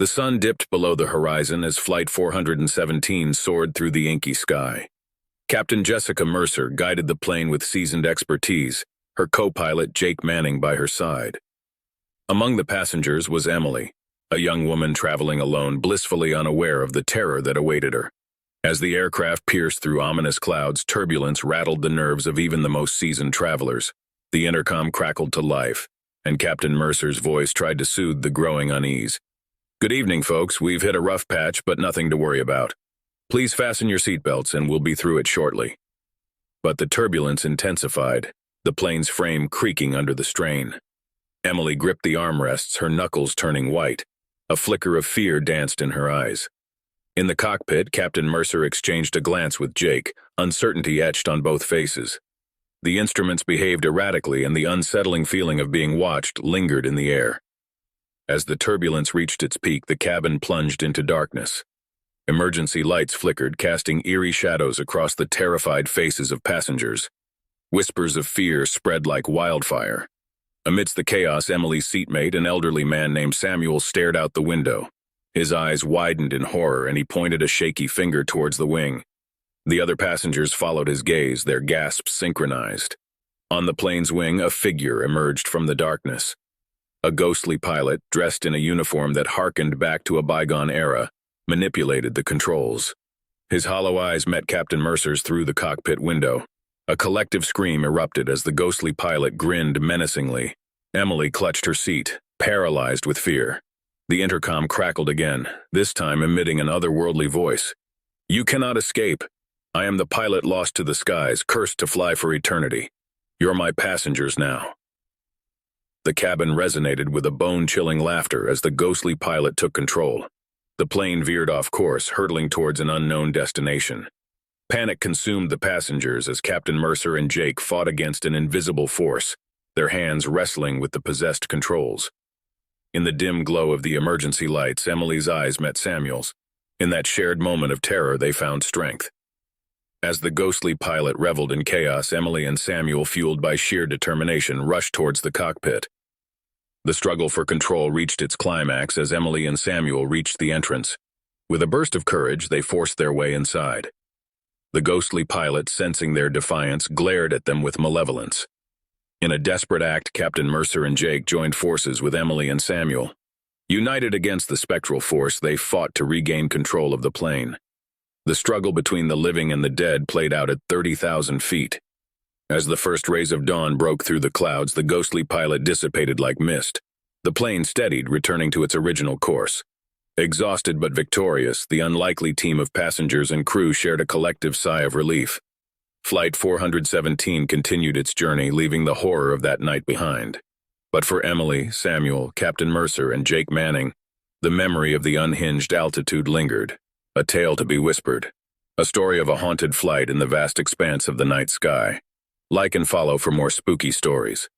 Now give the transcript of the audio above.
The sun dipped below the horizon as Flight 417 soared through the inky sky. Captain Jessica Mercer guided the plane with seasoned expertise, her co-pilot Jake Manning by her side. Among the passengers was Emily, a young woman traveling alone, blissfully unaware of the terror that awaited her. As the aircraft pierced through ominous clouds, turbulence rattled the nerves of even the most seasoned travelers. The intercom crackled to life, and Captain Mercer's voice tried to soothe the growing unease. "Good evening, folks. We've hit a rough patch, but nothing to worry about. Please fasten your seatbelts and we'll be through it shortly." But the turbulence intensified, the plane's frame creaking under the strain. Emily gripped the armrests, her knuckles turning white. A flicker of fear danced in her eyes. In the cockpit, Captain Mercer exchanged a glance with Jake, uncertainty etched on both faces. The instruments behaved erratically, and the unsettling feeling of being watched lingered in the air. As the turbulence reached its peak, the cabin plunged into darkness. Emergency lights flickered, casting eerie shadows across the terrified faces of passengers. Whispers of fear spread like wildfire. Amidst the chaos, Emily's seatmate, an elderly man named Samuel, stared out the window. His eyes widened in horror, and he pointed a shaky finger towards the wing. The other passengers followed his gaze, their gasps synchronized. On the plane's wing, a figure emerged from the darkness. A ghostly pilot, dressed in a uniform that harkened back to a bygone era, manipulated the controls. His hollow eyes met Captain Mercer's through the cockpit window. A collective scream erupted as the ghostly pilot grinned menacingly. Emily clutched her seat, paralyzed with fear. The intercom crackled again, this time emitting an otherworldly voice. "You cannot escape. I am the pilot lost to the skies, cursed to fly for eternity. You're my passengers now." The cabin resonated with a bone-chilling laughter as the ghostly pilot took control. The plane veered off course, hurtling towards an unknown destination. Panic consumed the passengers as Captain Mercer and Jake fought against an invisible force, their hands wrestling with the possessed controls. In the dim glow of the emergency lights, Emily's eyes met Samuel's. In that shared moment of terror, they found strength. As the ghostly pilot reveled in chaos, Emily and Samuel, fueled by sheer determination, rushed towards the cockpit. The struggle for control reached its climax as Emily and Samuel reached the entrance. With a burst of courage, they forced their way inside. The ghostly pilot, sensing their defiance, glared at them with malevolence. In a desperate act, Captain Mercer and Jake joined forces with Emily and Samuel. United against the spectral force, they fought to regain control of the plane. The struggle between the living and the dead played out at 30,000 feet. As the first rays of dawn broke through the clouds, the ghostly pilot dissipated like mist. The plane steadied, returning to its original course. Exhausted but victorious, the unlikely team of passengers and crew shared a collective sigh of relief. Flight 417 continued its journey, leaving the horror of that night behind. But for Emily, Samuel, Captain Mercer, and Jake Manning, the memory of the unhinged altitude lingered, a tale to be whispered, a story of a haunted flight in the vast expanse of the night sky. Like and follow for more spooky stories.